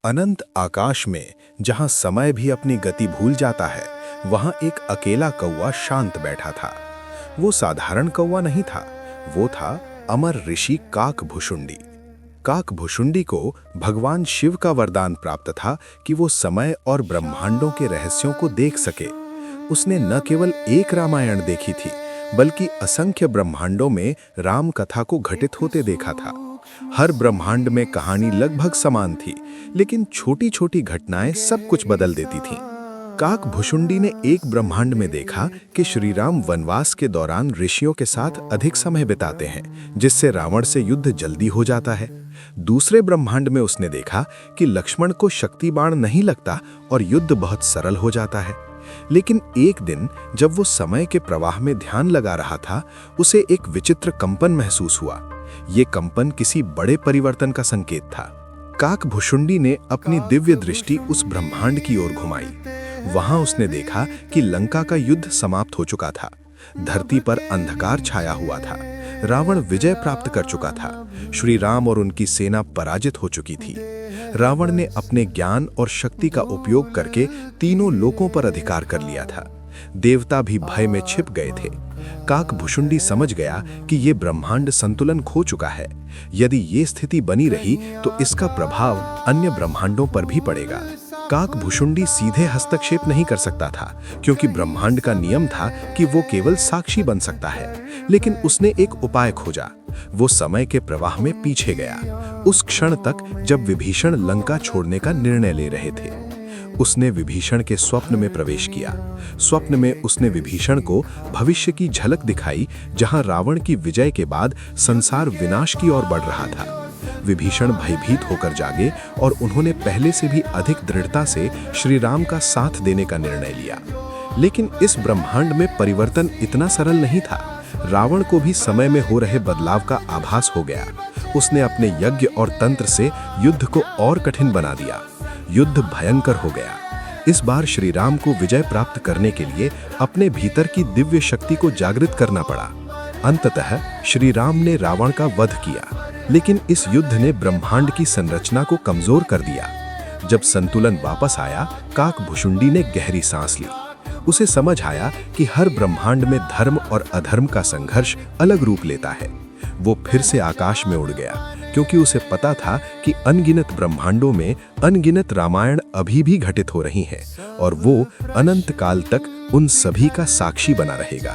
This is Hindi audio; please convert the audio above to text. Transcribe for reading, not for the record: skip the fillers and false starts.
अनंत आकाश में जहां समय भी अपनी गति भूल जाता है, वहां एक अकेला कौवा शांत बैठा था। वो साधारण कौवा नहीं था, वो था अमर ऋषि काकभुशुंडी। काकभुशुंडी को भगवान शिव का वरदान प्राप्त था कि वो समय और ब्रह्मांडों के रहस्यों को देख सके। उसने न केवल एक रामायण देखी थी, बल्कि असंख्य ब्रह्मांडों में राम कथा को घटित होते देखा था। हर ब्रह्मांड में कहानी लगभग समान थी, लेकिन छोटी छोटी घटनाएं सब कुछ बदल देती थीं। काकभुशुंडी ने एक ब्रह्मांड में देखा कि श्री राम वनवास के दौरान ऋषियों के साथ अधिक समय बिताते हैं, जिससे रावण से युद्ध जल्दी हो जाता है। दूसरे ब्रह्मांड में उसने देखा कि लक्ष्मण को शक्ति बाण नहीं लगता और युद्ध बहुत सरल हो जाता है। लेकिन एक दिन जब वो समय के प्रवाह में ध्यान लगा रहा था, उसे एक विचित्र कंपन महसूस हुआ। ये कंपन किसी बड़े परिवर्तन का संकेत था। काकभुशुंडी ने अपनी दिव्य दृष्टि उस ब्रह्मांड की ओर घुमाई। वहां उसने देखा कि लंका का युद्ध समाप्त हो चुका था। धरती पर अंधकार छाया हुआ था। रावण विजय प्राप्त कर चुका था। श्री राम और उनकी सेना पराजित हो चुकी थी। रावण ने अपने ज्ञान और शक्ति का उपयोग करके तीनों लोकों पर अधिकार कर लिया था। देवता भी भय में छिप गए थे। काकभुशुंडी समझ गया कि ये ब्रह्मांड संतुलन खो चुका है। यदि ये स्थिति बनी रही तो इसका प्रभाव अन्य ब्रह्मांडों पर भी पड़ेगा। काकभुशुंडी सीधे हस्तक्षेप नहीं कर सकता था, क्योंकि ब्रह्मांड का नियम था कि वो केवल साक्षी बन सकता है। लेकिन उसने एक उपाय खोजा। वो समय के प्रवाह में पीछे गया, उस क्षण तक जब विभीषण लंका छोड़ने का निर्णय ले रहे थे। उसने विभीषण के स्वप्न में प्रवेश किया। स्वप्न में उसने विभीषण को भविष्य की झलक दिखाई, जहां रावण की विजय के बाद संसार विनाश की ओर बढ़ रहा था। विभीषण भयभीत होकर जागे और उन्होंने पहले से भी अधिक दृढ़ता से श्री राम का साथ देने का निर्णय लिया। लेकिन इस ब्रह्मांड में परिवर्तन इतना सरल नहीं था। रावण को भी समय में हो रहे बदलाव का आभास हो गया। उसने अपने यज्ञ और तंत्र से युद्ध को और कठिन बना दिया। युद्ध भयंकर हो गया। इस बार श्री राम को विजय प्राप्त करने के लिए अपने भीतर की दिव्य शक्ति को जागृत करना पड़ा। अंततः श्री राम ने रावण का वध किया, लेकिन इस युद्ध ने ब्रह्मांड की संरचना को कमजोर कर दिया। जब संतुलन वापस आया, काकभुशुंडी ने गहरी सांस ली। उसे समझ आया कि हर ब्रह्मांड में धर्म और अधर्म का संघर्ष अलग रूप लेता है। वो फिर से आकाश में उड़ गया, क्योंकि उसे पता था कि अनगिनत ब्रह्मांडों में अनगिनत रामायण अभी भी घटित हो रही हैं, और वो अनंत काल तक उन सभी का साक्षी बना रहेगा।